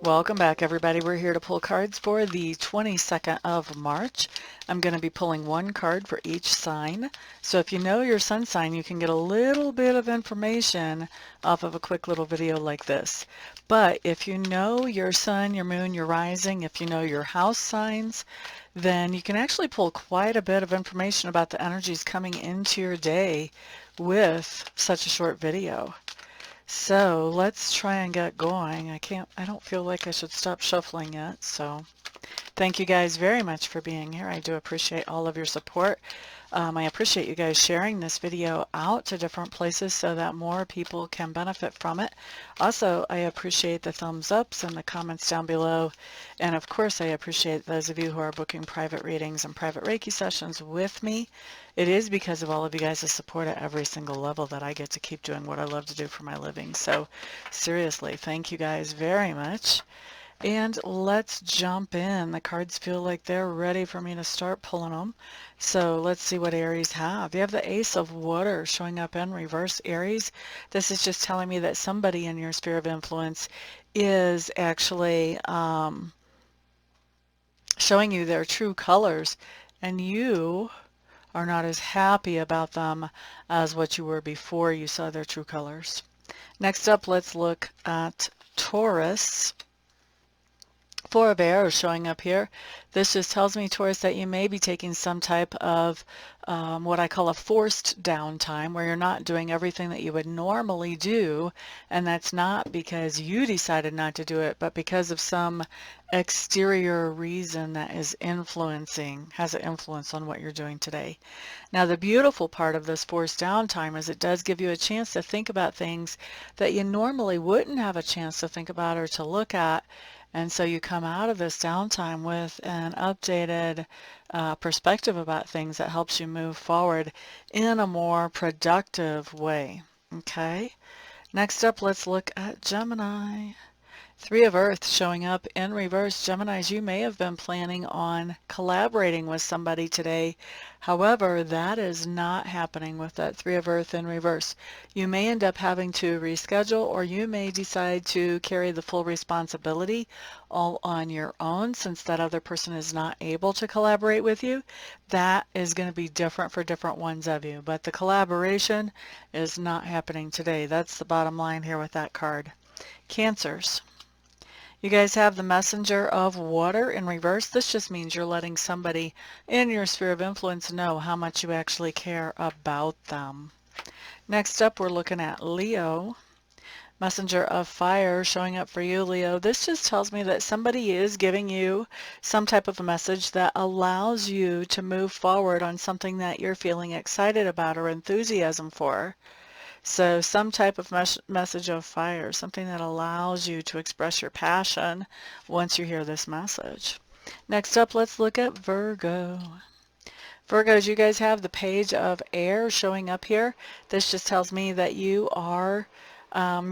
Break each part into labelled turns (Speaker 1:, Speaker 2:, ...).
Speaker 1: Welcome back, everybody. We're here to pull cards for the 22nd of March. I'm going to be pulling one card for each sign. So if you know your sun sign, you can get a little bit of information off of a quick little video like this. But if you know your sun, your moon, your rising, if you know your house signs, then you can actually pull quite a bit of information about the energies coming into your day with such a short video. So let's try and get going. I don't feel like I should stop shuffling yet. So thank you guys very much for being here. I do appreciate all of your support. I appreciate you guys sharing this video out to different places so that more people can benefit from it. Also, I appreciate the thumbs ups and the comments down below. And of course, I appreciate those of you who are booking private readings and private Reiki sessions with me. It is because of all of you guys' support at every single level that I get to keep doing what I love to do for my living. So seriously, thank you guys very much. And let's jump in. The cards feel like they're ready for me to start pulling them. So let's see what Aries have. You have the Ace of Water showing up in reverse, Aries. This is just telling me that somebody in your sphere of influence is actually showing you their true colors, and you are not as happy about them as what you were before you saw their true colors. Next up, let's look at Taurus. Four of Arrows showing up here. This just tells me, Taurus, that you may be taking some type of what I call a forced downtime, where you're not doing everything that you would normally do, and that's not because you decided not to do it, but because of some exterior reason that has an influence on what you're doing today. Now, the beautiful part of this forced downtime is it does give you a chance to think about things that you normally wouldn't have a chance to think about or to look at. And so you come out of this downtime with an updated perspective about things that helps you move forward in a more productive way. Okay? Next up, let's look at Gemini. Three of Earth showing up in reverse. Geminis, you may have been planning on collaborating with somebody today. However, that is not happening with that Three of Earth in reverse. You may end up having to reschedule, or you may decide to carry the full responsibility all on your own since that other person is not able to collaborate with you. That is going to be different for different ones of you, but the collaboration is not happening today. That's the bottom line here with that card. Cancers. You guys have the Messenger of Water in reverse. This just means you're letting somebody in your sphere of influence know how much you actually care about them. Next up, we're looking at Leo. Messenger of Fire showing up for you, Leo. This just tells me that somebody is giving you some type of a message that allows you to move forward on something that you're feeling excited about or enthusiasm for. So some type of message of fire, something that allows you to express your passion once you hear this message. Next up, let's look at Virgo. Virgos, you guys have the Page of Air showing up here. This just tells me that you are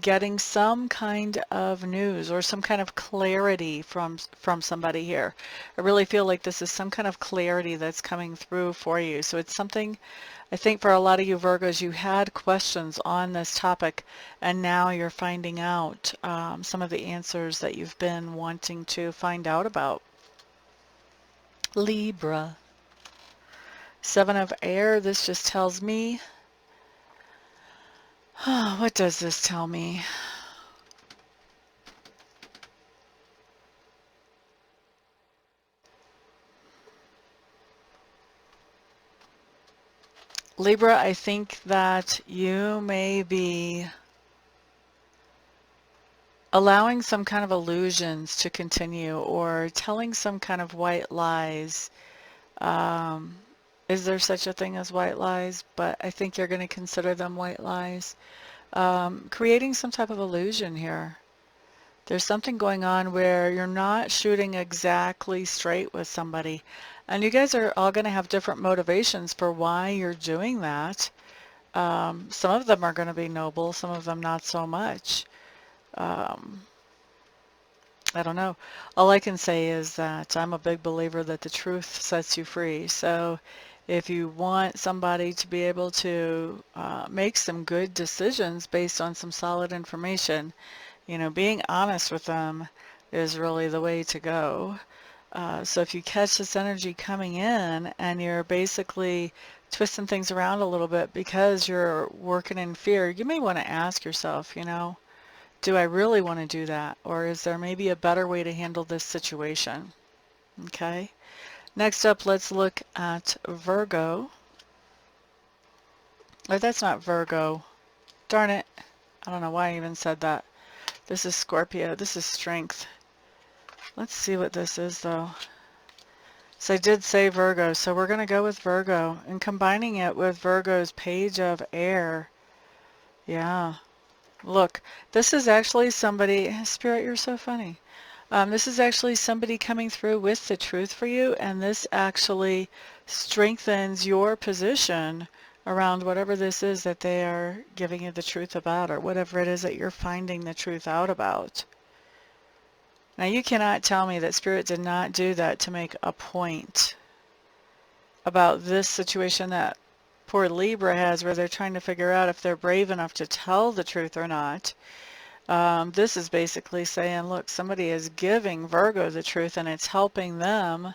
Speaker 1: getting some kind of news or some kind of clarity from somebody here. I really feel like this is some kind of clarity that's coming through for you. So it's something, I think for a lot of you Virgos, you had questions on this topic, and now you're finding out some of the answers that you've been wanting to find out about. Libra. Seven of Air, this just tells me, what does this tell me? Libra, I think that you may be allowing some kind of illusions to continue or telling some kind of white lies. Is there such a thing as white lies? But I think you're going to consider them white lies. Creating some type of illusion here. There's something going on where you're not shooting exactly straight with somebody. And you guys are all going to have different motivations for why you're doing that. Some of them are going to be noble, some of them not so much. I don't know. All I can say is that I'm a big believer that the truth sets you free. So if you want somebody to be able to make some good decisions based on some solid information, you know, being honest with them is really the way to go. So if you catch this energy coming in and you're basically twisting things around a little bit because you're working in fear, you may want to ask yourself, do I really want to do that? Or is there maybe a better way to handle this situation? Okay. Next up, let's look at Virgo. Oh, that's not Virgo. Darn it. I don't know why I even said that. This is Scorpio. This is strength. Let's see what this is, though. So I did say Virgo, so we're going to go with Virgo. And combining it with Virgo's page of air. Yeah. Look, this is actually somebody, Spirit, you're so funny. This is actually somebody coming through with the truth for you, and this actually strengthens your position around whatever this is that they are giving you the truth about, or whatever it is that you're finding the truth out about. Now, you cannot tell me that Spirit did not do that to make a point about this situation that poor Libra has, where they're trying to figure out if they're brave enough to tell the truth or not. This is basically saying, look, somebody is giving Virgo the truth, and it's helping them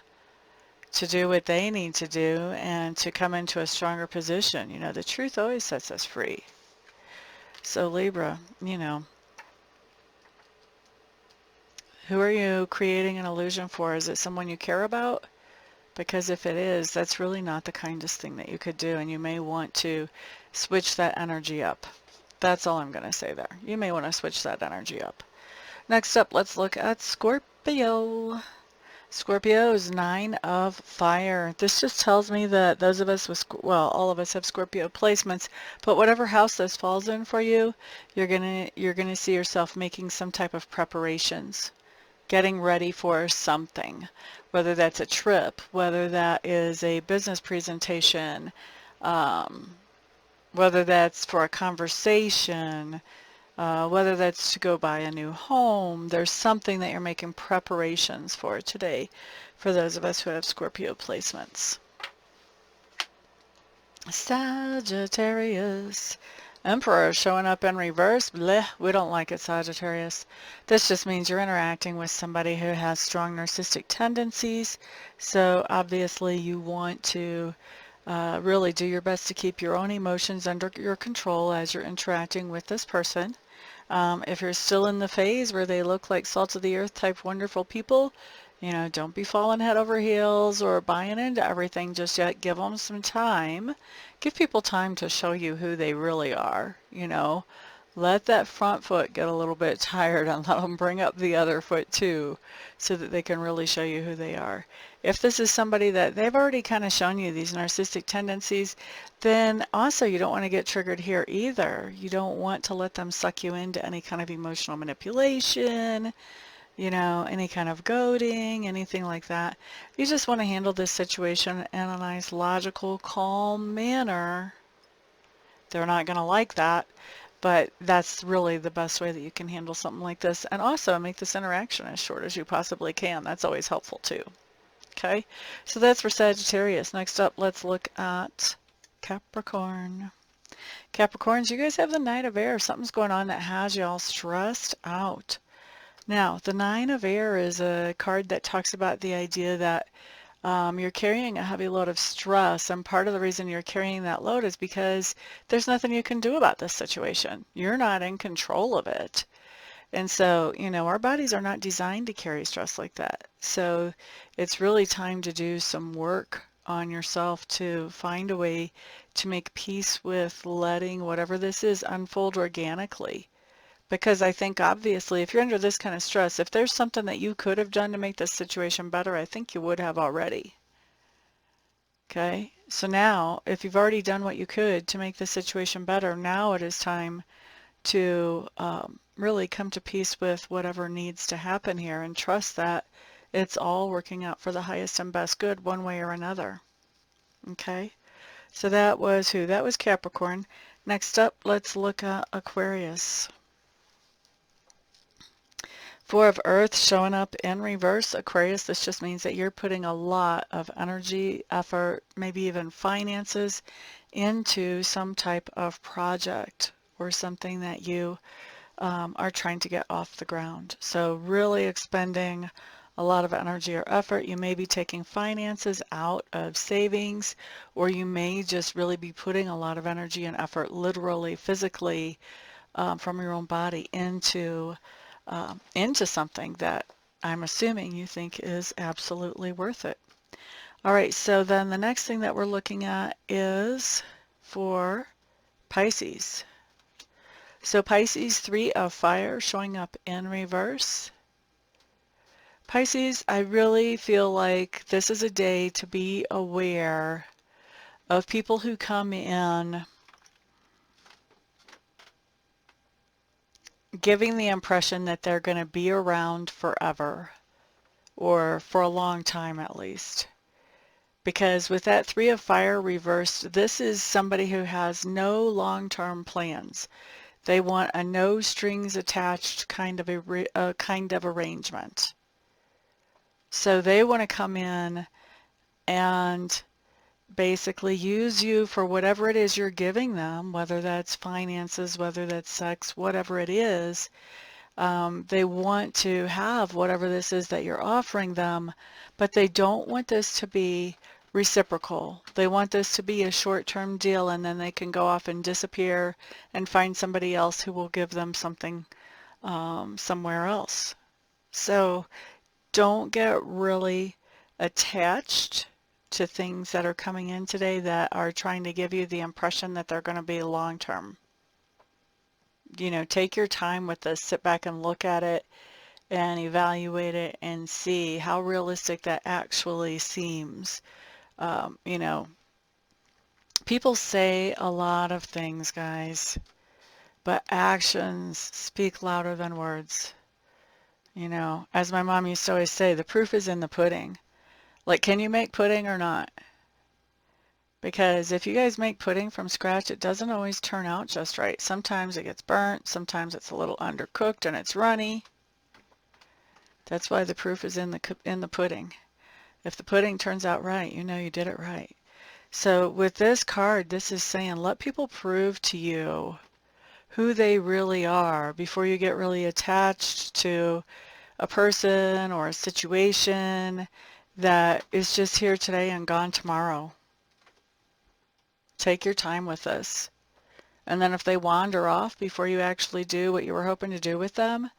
Speaker 1: to do what they need to do and to come into a stronger position. The truth always sets us free. So Libra, who are you creating an illusion for? Is it someone you care about? Because if it is, that's really not the kindest thing that you could do, and you may want to switch that energy up. That's all I'm going to say there. You may want to switch that energy up. Next up, let's look at Scorpio. Scorpio's 9 of fire. This just tells me that those of us with, well, all of us have Scorpio placements, but whatever house this falls in for you, you're gonna see yourself making some type of preparations, getting ready for something, whether that's a trip, whether that is a business presentation, whether that's for a conversation, whether that's to go buy a new home. There's something that you're making preparations for today for those of us who have Scorpio placements. Sagittarius. Emperor showing up in reverse. Bleh, we don't like it, Sagittarius. This just means you're interacting with somebody who has strong narcissistic tendencies. So obviously you want to really do your best to keep your own emotions under your control as you're interacting with this person. If you're still in the phase where they look like salt of the earth type wonderful people, don't be falling head over heels or buying into everything just yet. Give them some time. Give people time to show you who they really are. Let that front foot get a little bit tired and let them bring up the other foot too, so that they can really show you who they are. If this is somebody that they've already kind of shown you these narcissistic tendencies, then also you don't want to get triggered here either. You don't want to let them suck you into any kind of emotional manipulation, any kind of goading, anything like that. You just want to handle this situation in a nice, logical, calm manner. They're not going to like that, but that's really the best way that you can handle something like this. And also make this interaction as short as you possibly can. That's always helpful too. Okay, so that's for Sagittarius. Next up, let's look at Capricorn. Capricorns, you guys have the Knight of Air. Something's going on that has y'all stressed out. Now, the Nine of Air is a card that talks about the idea that you're carrying a heavy load of stress, and part of the reason you're carrying that load is because there's nothing you can do about this situation. You're not in control of it. And so, our bodies are not designed to carry stress like that. So it's really time to do some work on yourself to find a way to make peace with letting whatever this is unfold organically. Because I think obviously if you're under this kind of stress, if there's something that you could have done to make this situation better, I think you would have already. Okay, so now if you've already done what you could to make the situation better, now it is time to really come to peace with whatever needs to happen here and trust that it's all working out for the highest and best good one way or another. Okay, so that was who? That was Capricorn. Next up, let's look at Aquarius. Four of Earth showing up in reverse. Aquarius, this just means that you're putting a lot of energy, effort, maybe even finances into some type of project or something that you are trying to get off the ground. So really expending a lot of energy or effort. You may be taking finances out of savings, or you may just really be putting a lot of energy and effort, literally, physically, from your own body into something that I'm assuming you think is absolutely worth it. All right, so then the next thing that we're looking at is for Pisces. So Pisces, 3 of fire showing up in reverse. Pisces, I really feel like this is a day to be aware of people who come in giving the impression that they're going to be around forever, or for a long time at least. Because with that 3 of fire reversed, this is somebody who has no long-term plans. They want a no strings attached kind of arrangement. So they want to come in and basically use you for whatever it is you're giving them, whether that's finances, whether that's sex, whatever it is. They want to have whatever this is that you're offering them, but they don't want this to be reciprocal. They want this to be a short-term deal, and then they can go off and disappear and find somebody else who will give them something somewhere else. So don't get really attached to things that are coming in today that are trying to give you the impression that they're going to be long-term. You know, take your time with this, sit back and look at it and evaluate it and see how realistic that actually seems. You know, people say a lot of things, guys, but actions speak louder than words. You know, as my mom used to always say, the proof is in the pudding. Like, can you make pudding or not? Because if you guys make pudding from scratch, it doesn't always turn out just right. Sometimes it gets burnt, sometimes it's a little undercooked and it's runny. That's why the proof is in the pudding. If the pudding turns out right, you know you did it right. So with this card, this is saying let people prove to you who they really are before you get really attached to a person or a situation that is just here today and gone tomorrow. Take your time with this. And then if they wander off before you actually do what you were hoping to do with them,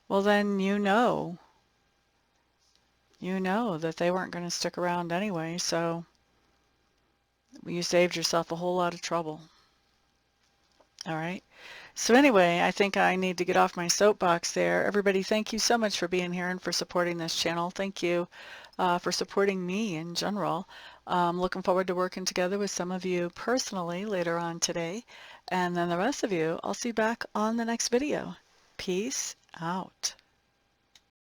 Speaker 1: well then you know that they weren't going to stick around anyway, so you saved yourself a whole lot of trouble. All right. So anyway, I think I need to get off my soapbox there. Everybody, thank you so much for being here and for supporting this channel. Thank you for supporting me in general. Looking forward to working together with some of you personally later on today. And then the rest of you, I'll see you back on the next video. Peace out.